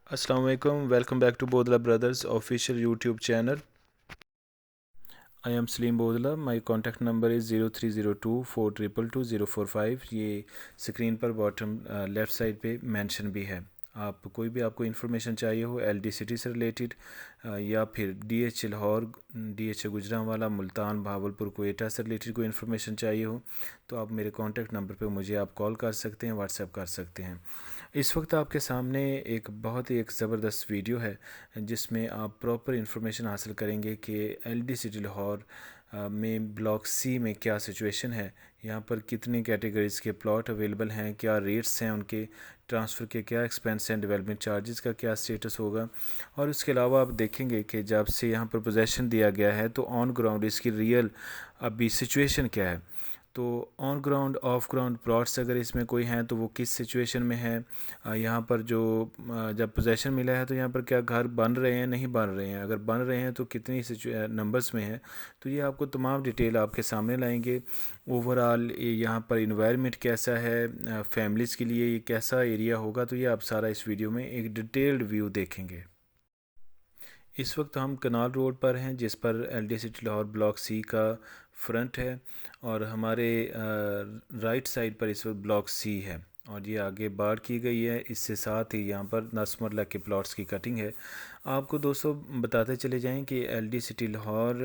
Assalamu alaikum. Welcome back to Bodla Brothers official YouTube channel. I am Salim Bodla. My contact number is 0302 4222045. ये screen पर bottom left side पे mention भी है। आप कोई भी आपको इन्फॉर्मेशन चाहिए हो LD सिटी से रिलेटेड या फिर DH लाहौर, DH गुजरांवाला, मुल्तान, भावलपुर, कोयटा से रिलेटेड कोई इन्फॉर्मेशन चाहिए हो तो आप मेरे कॉन्टैक्ट नंबर पे मुझे आप कॉल कर सकते हैं, व्हाट्सएप कर सकते हैं। इस वक्त आपके सामने एक बहुत ही ज़बरदस्त वीडियो है जिसमें आप प्रॉपर इन्फॉर्मेशन हासिल करेंगे कि LD सिटी लाहौर में ब्लॉक सी में क्या सिचुएशन है, यहाँ पर कितनी कैटेगरीज़ के प्लॉट अवेलेबल हैं, क्या रेट्स हैं उनके, ट्रांसफ़र के क्या एक्सपेंस हैं, डेवलपमेंट चार्जेस का क्या स्टेटस होगा। और उसके अलावा आप देखेंगे कि जब से यहाँ पर पोजेसन दिया गया है तो ऑन ग्राउंड इसकी रियल अभी सिचुएशन क्या है। तो on ground of ground plots अगर इसमें कोई हैं तो वो किस सिचुएशन में है, यहाँ पर जो जब पोजेसन मिला है तो यहाँ पर क्या घर बन रहे हैं, नहीं बन रहे हैं, अगर बन रहे हैं तो कितनी नंबर्स में है। तो ये आपको तमाम डिटेल आपके सामने लाएंगे। ओवरऑल यहाँ पर इन्वायरमेंट कैसा है, फैमिलीज़ के लिए ये कैसा एरिया होगा, तो ये आप सारा इस वीडियो में एक डिटेल्ड व्यू देखेंगे। इस वक्त हम कनाल रोड पर हैं जिस पर LD city Lahore block C का फ्रंट है और हमारे राइट साइड पर इस वक्त ब्लॉक सी है और ये आगे बाड़ की गई है। इससे साथ ही यहाँ पर 10 मरला के प्लॉट्स की कटिंग है। आपको दोस्तों बताते चले जाएं कि LD सिटी लाहौर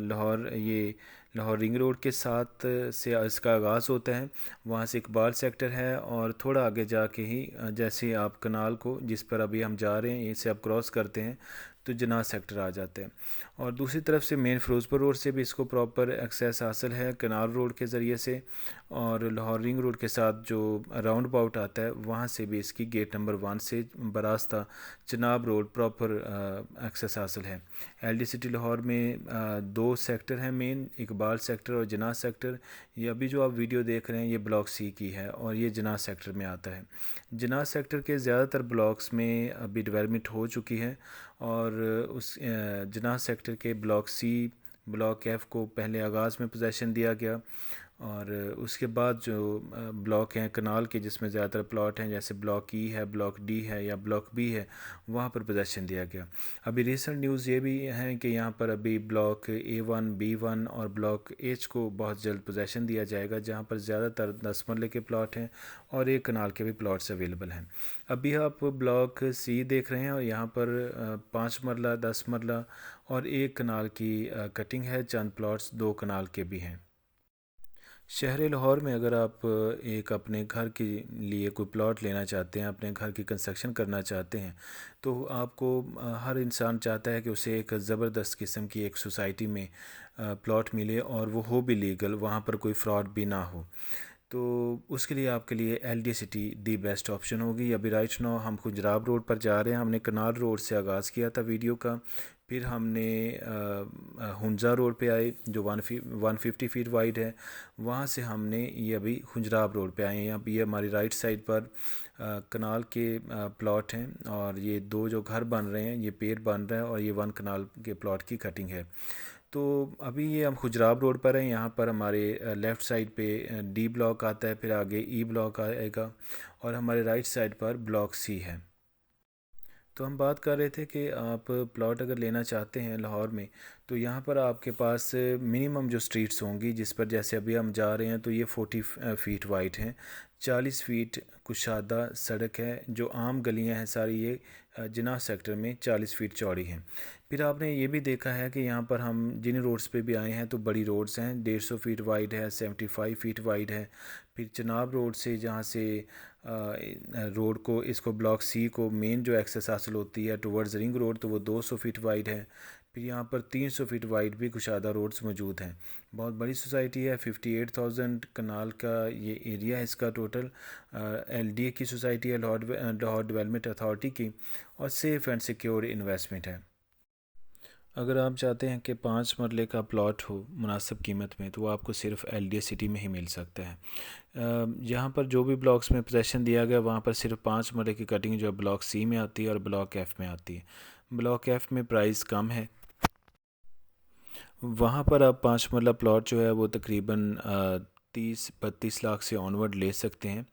लाहौर ये लाहौर रिंग रोड के साथ से इसका आगाज़ होता है। वहाँ से इकबाल सेक्टर है और थोड़ा आगे जाके ही जैसे आप कनाल को जिस पर अभी हम जा रहे हैं इसे आप क्रॉस करते हैं तो जनाज सेक्टर आ जाते हैं। और दूसरी तरफ से मेन फिरोज़पुर रोड से भी इसको प्रॉपर एक्सेस हासिल है कनाल रोड के ज़रिए से, और लाहौर रिंग रोड के साथ जो राउंड अबाउट आता है वहाँ से भी इसकी गेट नंबर 1 से बरास्ता चनाब रोड प्रॉपर एक्सेस हासिल है। LD सिटी लाहौर में दो सेक्टर हैं मेन, इकबाल सेक्टर और जनाज सेक्टर। ये अभी जो आप वीडियो देख रहे हैं ये ब्लॉक सी की है और ये जनाज सेक्टर में आता है। जनाज सेक्टर के ज़्यादातर ब्लॉक्स में अभी डेवलपमेंट हो चुकी है और उस जनाज सेक्टर के ब्लॉक सी, ब्लॉक F को पहले आगाज़ में पोजेसन दिया गया और उसके बाद जो ब्लॉक हैं कनाल के जिसमें ज़्यादातर प्लॉट हैं जैसे ब्लॉक E है, ब्लॉक D है या ब्लॉक B है, वहाँ पर पोजेसन दिया गया। अभी रिसेंट न्यूज़ ये भी है कि यहाँ पर अभी ब्लॉक A1, B1 और ब्लॉक H को बहुत जल्द पोजेसन दिया जाएगा जहाँ पर ज़्यादातर 10 मरले के प्लॉट हैं और एक कनाल के भी प्लॉट्स अवेलेबल हैं। अभी आप ब्लॉक C देख रहे हैं और यहाँ पर 5 मरला, 10 मरला और एक कनाल की कटिंग है, चंद प्लॉट्स 2 कनाल के भी हैं। शहर लाहौर में अगर आप एक अपने घर के लिए कोई प्लॉट लेना चाहते हैं, अपने घर की कंस्ट्रक्शन करना चाहते हैं, तो आपको हर इंसान चाहता है कि उसे एक ज़बरदस्त किस्म की एक सोसाइटी में प्लॉट मिले और वो हो भी लीगल, वहाँ पर कोई फ्रॉड भी ना हो। तो उसके लिए आपके लिए LD city the best option होगी। अभी राइट नाउ हम खुजराब रोड पर जा रहे हैं। हमने कनाल रोड से आगाज़ किया था वीडियो का, फिर हमने हुंजा रोड पे आए जो 150 फीट वाइड है, वहाँ से हमने ये अभी खुजराब रोड पे आए हैं। यहाँ ये हमारी राइट साइड पर कनाल के प्लॉट हैं और ये दो जो घर बन रहे हैं ये पेड़ बन रहा है और ये 1 कनाल के प्लॉट की कटिंग है। तो अभी ये हम खुजराब रोड पर हैं। यहाँ पर हमारे लेफ़्ट साइड पे D ब्लॉक आता है, फिर आगे E ब्लॉक आएगा और हमारे राइट साइड पर ब्लॉक C है। तो हम बात कर रहे थे कि आप प्लॉट अगर लेना चाहते हैं लाहौर में तो यहाँ पर आपके पास मिनिमम जो स्ट्रीट्स होंगी जिस पर जैसे अभी हम जा रहे हैं तो ये 40 फीट वाइड हैं, 40 फीट कुशादा सड़क है। जो आम गलियाँ हैं सारी ये जिनाह सेक्टर में 40 फीट चौड़ी हैं। फिर आपने ये भी देखा है कि यहाँ पर हम जिन रोड्स पे भी आए हैं तो बड़ी रोड्स हैं, 150 फीट वाइड है, 75 फीट वाइड है। फिर चनाब रोड से जहाँ से रोड को इसको ब्लॉक C को मेन जो एक्सेस हासिल होती है टुवर्ड्स रिंग रोड तो वो 200 फीट वाइड है। फिर यहाँ पर 300 फीट वाइड भी कुशादा रोड्स मौजूद हैं। बहुत बड़ी सोसाइटी है, 58,000 कनाल का ये एरिया है इसका टोटल। LDA की सोसाइटी है, लाहौर डेवलपमेंट अथॉरिटी की, और सेफ़ एंड सिक्योर इन्वेस्टमेंट है। अगर आप चाहते हैं कि 5 मरले का प्लॉट हो मुनासिब कीमत में तो वो आपको सिर्फ LDA सिटी में ही मिल सकता है। यहाँ पर जो भी ब्लॉक्स में पोजेसन दिया गया वहाँ पर सिर्फ 5 मरले की कटिंग जो है ब्लॉक C में आती है और ब्लॉक F में आती है। ब्लॉक F में प्राइस कम है, वहाँ पर आप 5 मरला प्लॉट जो है वो तकरीबन 30-32 लाख से ऑनवर्ड ले सकते हैं।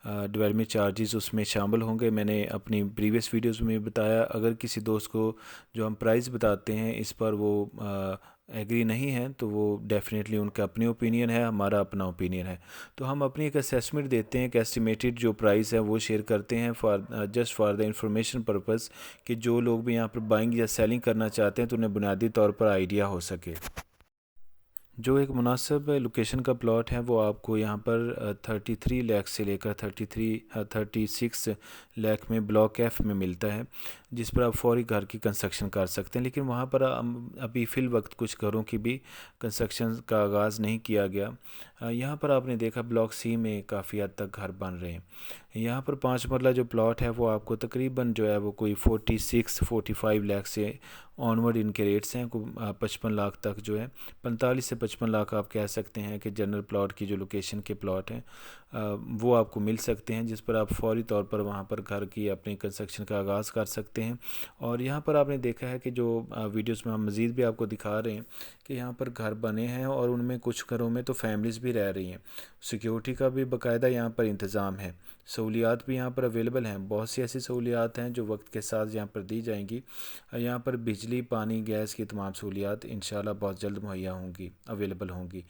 डेवलपमेंट चार्जेस उसमें शामिल होंगे। मैंने अपनी प्रीवियस वीडियोस में बताया, अगर किसी दोस्त को जो हम प्राइस बताते हैं इस पर वो एग्री नहीं है तो वो डेफिनेटली उनका अपनी ओपिनियन है, हमारा अपना ओपिनियन है। तो हम अपनी एक असेसमेंट देते हैं, एक एस्टिमेटेड जो प्राइस है वो शेयर करते हैं for just for the information purpose, कि जो लोग भी यहाँ पर बाइंग या सेलिंग करना चाहते हैं तो उन्हें बुनियादी तौर पर आइडिया हो सके। जो एक मुनासिब लोकेशन का प्लॉट है वो आपको यहाँ पर 33 लाख से लेकर 36 लाख में ब्लॉक एफ में मिलता है, जिस पर आप फौरी घर की कंस्ट्रक्शन कर सकते हैं। लेकिन वहाँ पर अभी फ़िल वक्त कुछ घरों की भी कंस्ट्रक्शन का आगाज़ नहीं किया गया। यहाँ पर आपने देखा ब्लॉक सी में काफ़ी हद तक घर बन रहे हैं। यहाँ पर 5 मरला जो प्लॉट है वो आपको तकरीबन जो है वो कोई 45 लाख से ऑनवर्ड इनके रेट्स हैं, को 55 लाख तक जो है, 45 से 55 लाख आप कह सकते हैं कि जनरल प्लॉट की जो लोकेशन के प्लॉट हैं वो आपको मिल सकते हैं, जिस पर आप फौरी तौर पर वहाँ पर घर की अपनी कंस्ट्रक्शन का आगाज़ कर सकते हैं। और यहाँ पर आपने देखा है कि जो वीडियोस में हम मज़ीद भी आपको दिखा रहे हैं कि यहाँ पर घर बने हैं और उनमें कुछ घरों में तो फैमिलीज़ भी रह रही हैं। सिक्योरिटी का भी बाकायदा यहाँ पर इंतज़ाम है, सहूलियात भी यहाँ पर अवेलेबल हैं। बहुत सी ऐसी सहूलियात हैं जो वक्त के साथ यहाँ पर दी जाएंगी। यहाँ पर बिजली, पानी, गैस की तमाम सहूलियात इंशाल्लाह बहुत जल्द मुहैया होंगी, अवेलेबल होंगी।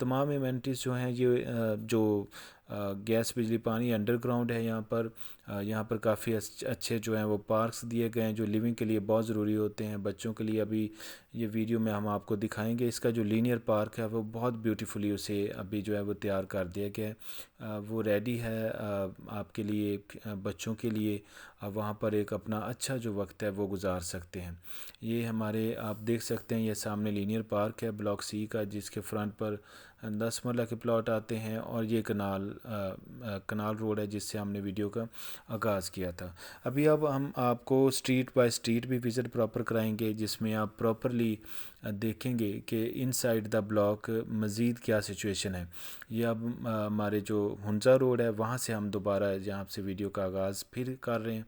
तमाम एमेनिटीज़ जो हैं ये जो गैस, बिजली, पानी अंडरग्राउंड है यहाँ पर काफ़ी अच्छे जो हैं वो पार्क्स दिए गए हैं जो लिविंग के लिए बहुत ज़रूरी होते हैं। बच्चों के लिए अभी ये वीडियो में हम आपको दिखाएंगे, इसका जो लीनियर पार्क है वो बहुत ब्यूटीफुली उसे अभी जो है वो तैयार कर दिया गया है। वो रेडी है आपके लिए, बच्चों के लिए। वहाँ पर एक अपना अच्छा जो वक्त है वो गुजार सकते हैं। ये हमारे आप देख सकते हैं, ये सामने लीनियर पार्क है ब्लॉक सी का, जिसके फ्रंट पर 10 मरला के प्लॉट आते हैं। और ये कनाल रोड है जिससे हमने वीडियो का आगाज़ किया था। अभी अब हम आपको स्ट्रीट बाय स्ट्रीट भी विज़िट प्रॉपर कराएंगे, जिसमें आप प्रॉपरली देखेंगे कि इनसाइड द ब्लॉक मज़ीद क्या सिचुएशन है। ये अब हमारे जो हुंजा रोड है वहाँ से हम दोबारा यहाँ से वीडियो का आगाज़ फिर कर रहे हैं।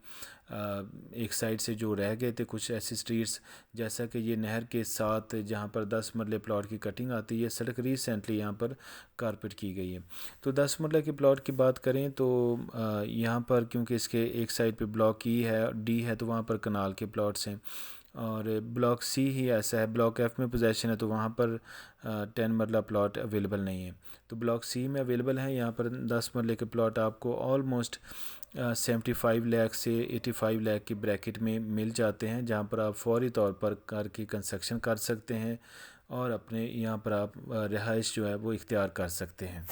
एक साइड से जो रह गए थे कुछ ऐसी स्ट्रीट्स, जैसा कि ये नहर के साथ जहाँ पर 10 मरले प्लॉट की कटिंग आती है, सड़क रिसेंटली यहाँ पर कारपेट की गई है। तो 10 मरले के प्लॉट की बात करें तो यहाँ पर क्योंकि इसके एक साइड पे ब्लॉक ई है, डी है, तो वहाँ पर कनाल के प्लॉट्स हैं। और ब्लॉक सी ही ऐसा है, ब्लॉक एफ़ में पोजेसन है तो वहाँ पर 10 मरला प्लॉट अवेलेबल नहीं है। तो ब्लॉक सी में अवेलेबल है। यहाँ पर 10 मरले के प्लॉट आपको ऑलमोस्ट 75 लाख से 85 लाख की ब्रैकेट में मिल जाते हैं, जहाँ पर आप फौरी तौर पर घर की कंस्ट्रक्शन कर सकते हैं और अपने यहाँ पर आप रिहाइश जो है वो इख्तियार कर सकते हैं।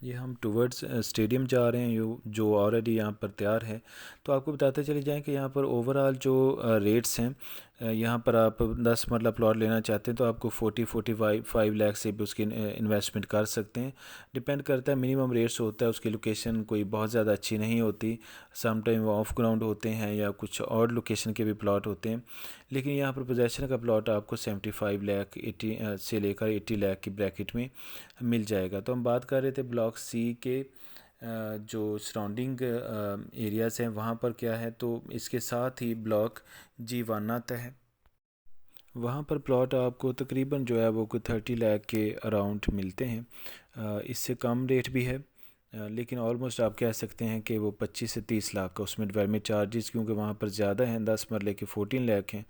ये हम टूवर्ड्स स्टेडियम जा रहे हैं जो ऑलरेडी यहाँ पर तैयार है। तो आपको बताते चले जाएं कि यहाँ पर ओवरऑल जो रेट्स हैं, यहाँ पर आप 10 मरला प्लॉट लेना चाहते हैं तो आपको 45 लाख से भी उसकी इन्वेस्टमेंट कर सकते हैं। डिपेंड करता है, मिनिमम रेट्स होता है, उसकी लोकेशन कोई बहुत ज़्यादा अच्छी नहीं होती, सम टाइम वो ऑफ ग्राउंड होते हैं या कुछ और लोकेशन के भी प्लॉट होते हैं। लेकिन यहाँ पर पोजेसन का प्लॉट आपको 75 लाख 80 से लेकर 80 लाख की ब्रैकेट में मिल जाएगा। तो हम बात कर रहे थे ब्लॉक सी के जो सराउंडिंग एरियाज़ हैं वहाँ पर क्या है, तो इसके साथ ही ब्लॉक जी1 आता है। वहाँ पर प्लॉट आपको तकरीबन जो है वो कोई 30 लाख के अराउंड मिलते हैं। इससे कम रेट भी है, लेकिन ऑलमोस्ट आप कह सकते हैं कि वो 25 से 30 लाख का, उसमें डेवलपमेंट चार्जेस क्योंकि वहाँ पर ज़्यादा हैं, 10 मरले के 14 लाख हैं।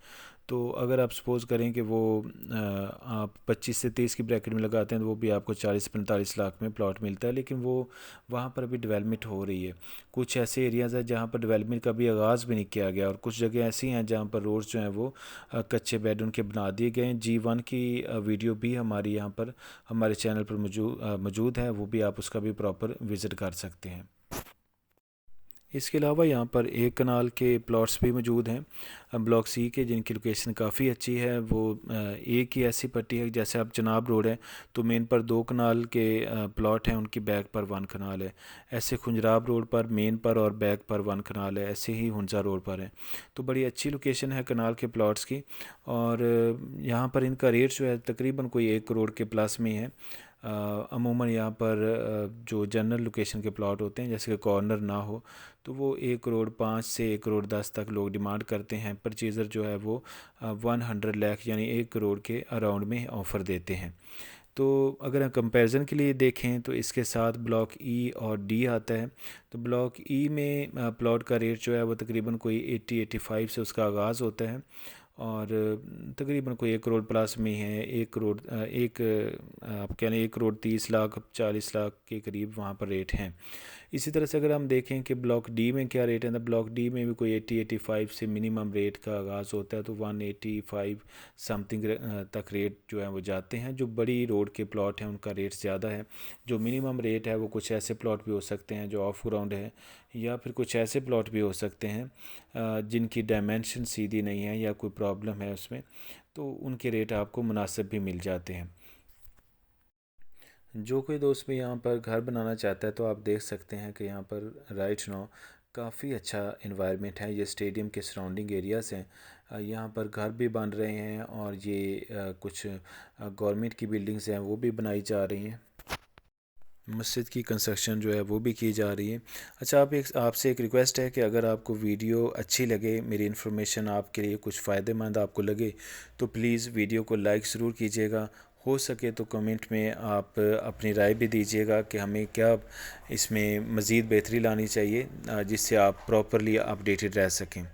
तो अगर आप सपोज़ करें कि वो आप 25 से 30 की ब्रैकेट में लगाते हैं तो वो भी आपको 40-45 लाख में प्लॉट मिलता है। लेकिन वो वहाँ पर अभी डेवलपमेंट हो रही है। कुछ ऐसे एरियाज़ हैं जहाँ पर डेवलपमेंट का भी आगाज़ भी नहीं किया गया, और कुछ जगह ऐसी हैं जहाँ पर रोड्स जो हैं वो कच्चे बेड उनके बना दिए गए हैं। जी1 की वीडियो भी हमारी यहाँ पर हमारे चैनल पर मौजूद है, वो भी आप उसका भी प्रॉपर विज़िट कर सकते हैं। इसके अलावा यहाँ पर एक कनाल के प्लॉट्स भी मौजूद हैं ब्लॉक सी के, जिनकी लोकेशन काफ़ी अच्छी है। वो एक ही ऐसी पट्टी है, जैसे आप जनाब रोड है तो मेन पर 2 कनाल के प्लॉट हैं, उनकी बैक पर 1 कनाल है। ऐसे खुंजराब रोड पर मेन पर और बैक पर 1 कनाल है, ऐसे ही हुंजा रोड पर है। तो बड़ी अच्छी लोकेशन है कनाल के प्लॉट्स की। और यहाँ पर इनका रेट जो है तकरीबन कोई 1 करोड़ के प्लस में है। अमूमन यहाँ पर जो जनरल लोकेशन के प्लॉट होते हैं, जैसे कि कॉर्नर ना हो, तो वो 1 करोड़ 5 से 1 करोड़ 10 तक लोग डिमांड करते हैं। परचेज़र जो है वो 100 लाख यानी 1 करोड़ के अराउंड में ऑफ़र देते हैं। तो अगर हम कंपैरिजन के लिए देखें तो इसके साथ ब्लॉक ई और डी आता है। तो ब्लॉक ई में प्लॉट का रेट जो है वो तकरीबन कोई 80-85 से उसका आगाज़ होता है और तकरीबन कोई 1 करोड़ प्लस में है। 1 करोड़ आप कह लें 1 करोड़ 30 लाख 40 लाख के करीब वहाँ पर रेट हैं। इसी तरह से अगर हम देखें कि ब्लॉक डी में क्या रेट है, तो ब्लॉक डी में भी कोई 80-85 से मिनिमम रेट का आगाज़ होता है, तो 185 समथिंग तक रेट जो है वो जाते हैं। जो बड़ी रोड के प्लॉट हैं उनका रेट ज़्यादा है। जो मिनिमम रेट है वो कुछ ऐसे प्लॉट भी हो सकते हैं जो ऑफ ग्राउंड है, या फिर कुछ ऐसे प्लॉट भी हो सकते हैं जिनकी डायमेंशन सीधी नहीं है या कोई प्रॉब्लम है उसमें, तो उनके रेट आपको मुनासिब भी मिल जाते हैं। जो कोई दोस्त भी यहाँ पर घर बनाना चाहता है तो आप देख सकते हैं कि यहाँ पर राइट नाउ काफ़ी अच्छा इन्वायरमेंट है। ये स्टेडियम के सराउंडिंग एरियाज़ हैं, यहाँ पर घर भी बन रहे हैं और ये कुछ गवर्नमेंट की बिल्डिंग्स हैं वो भी बनाई जा रही हैं। मस्जिद की कंस्ट्रक्शन जो है वो भी की जा रही है। अच्छा, आपसे एक रिक्वेस्ट है कि अगर आपको वीडियो अच्छी लगे, मेरी इन्फॉर्मेशन आपके लिए कुछ फ़ायदेमंद आपको लगे, तो प्लीज़ वीडियो को लाइक ज़रूर कीजिएगा। हो सके तो कमेंट में आप अपनी राय भी दीजिएगा कि हमें क्या इसमें मज़ीद बेहतरी लानी चाहिए जिससे आप प्रॉपरली अपडेटेड रह सकें।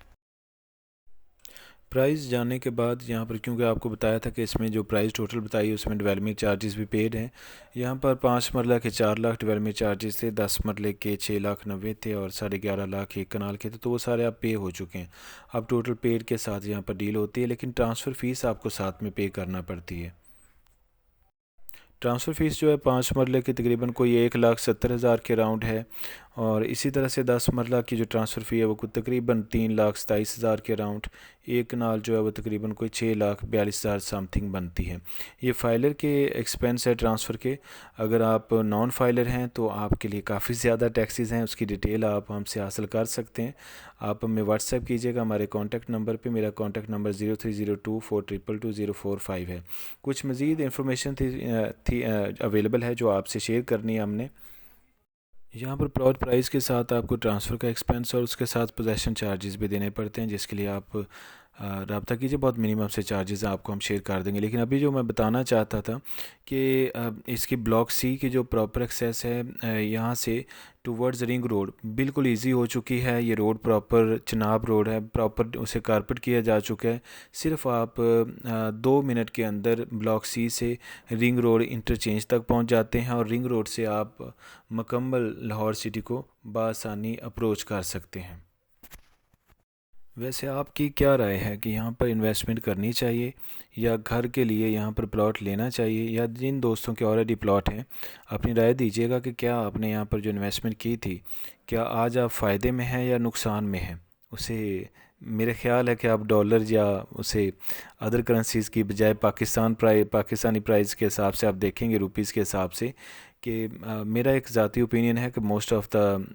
प्राइस जानने के बाद यहाँ पर, क्योंकि आपको बताया था कि इसमें जो प्राइस टोटल बताई उसमें डेवलपमेंट चार्जेस भी पेड हैं। यहाँ पर 5 मरला के 4 लाख डेवलपमेंट चार्जेस थे, 10 मरले के 6,90,000 थे और 11.5 लाख एक कनाल के थे, तो वो सारे आप पे हो चुके हैं। अब टोटल पेड के साथ यहाँ पर डील होती है, लेकिन ट्रांसफ़र फ़ीस आपको साथ में पे करना पड़ती है। ट्रांसफ़र फ़ीस जो है 5 मरले की तकरीबन कोई 1,70,000 के राउंड है, और इसी तरह से 10 मरला की जो ट्रांसफ़र फ़ी है वो कुछ तकरीबन 3,27,000 के राउंड, एक कनाल जो है वो तकरीबन कोई 6,42,000 समथिंग बनती है। ये फाइलर के एक्सपेंस है ट्रांसफ़र के। अगर आप नॉन फाइलर हैं तो आपके लिए काफ़ी ज़्यादा टैक्सेस हैं, उसकी डिटेल आप हमसे हासिल कर सकते हैं। आप हमें व्हाट्सएप कीजिएगा हमारे कॉन्टैक्ट नंबर पे। मेरा कॉन्टैक्ट नंबर 030242220045 है। कुछ मज़ीद इंफॉर्मेशन थी अवेलेबल है जो आपसे शेयर करनी है हमने। यहाँ पर प्लॉट प्राइस के साथ आपको ट्रांसफ़र का एक्सपेंस और उसके साथ पोजेसन चार्जेस भी देने पड़ते हैं, जिसके लिए आप रब्ता कीजिए। बहुत मिनिमम से चार्जेस आपको हम शेयर कर देंगे। लेकिन अभी जो मैं बताना चाहता था कि इसकी ब्लॉक सी की जो प्रॉपर एक्सेस है यहाँ से टूवर्ड्स रिंग रोड बिल्कुल इजी हो चुकी है। ये रोड प्रॉपर चनाब रोड है, प्रॉपर उसे कारपेट किया जा चुका है। सिर्फ आप 2 मिनट के अंदर ब्लॉक सी से रिंग रोड इंटरचेंज तक पहुंच जाते हैं और रिंग रोड से आप मुकम्मल लाहौर सिटी को बआसानी अप्रोच कर सकते हैं। वैसे आपकी क्या राय है कि यहाँ पर इन्वेस्टमेंट करनी चाहिए या घर के लिए यहाँ पर प्लॉट लेना चाहिए, या जिन दोस्तों के ऑलरेडी प्लॉट हैं अपनी राय दीजिएगा कि क्या आपने यहाँ पर जो इन्वेस्टमेंट की थी, क्या आज आप फ़ायदे में हैं या नुकसान में हैं। उसे मेरे ख़्याल है कि आप डॉलर या उसे अदर करेंसीज़ की बजाय पाकिस्तानी प्राइस के हिसाब से आप देखेंगे, रुपीज़ के हिसाब से, कि मेरा एक ज़ाती ओपिनियन है कि मोस्ट ऑफ़ द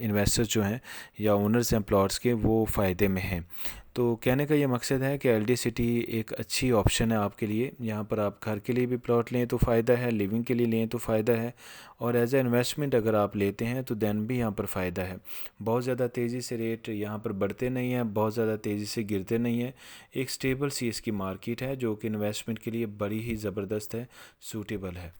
इन्वेस्टर्स जो हैं या ओनर्स हैं प्लॉट्स के, वो फ़ायदे में हैं। तो कहने का ये मकसद है कि एलडी सिटी एक अच्छी ऑप्शन है आपके लिए। यहाँ पर आप घर के लिए भी प्लॉट लें तो फ़ायदा है, लिविंग के लिए लें तो फ़ायदा है, और एज ए इन्वेस्टमेंट अगर आप लेते हैं तो दैन भी यहाँ पर फ़ायदा है। बहुत ज़्यादा तेज़ी से रेट यहाँ पर बढ़ते नहीं हैं, बहुत ज़्यादा तेज़ी से गिरते नहीं हैं। एक स्टेबल सी इसकी मार्केट है जो कि इन्वेस्टमेंट के लिए बड़ी ही ज़बरदस्त है, सूटेबल है।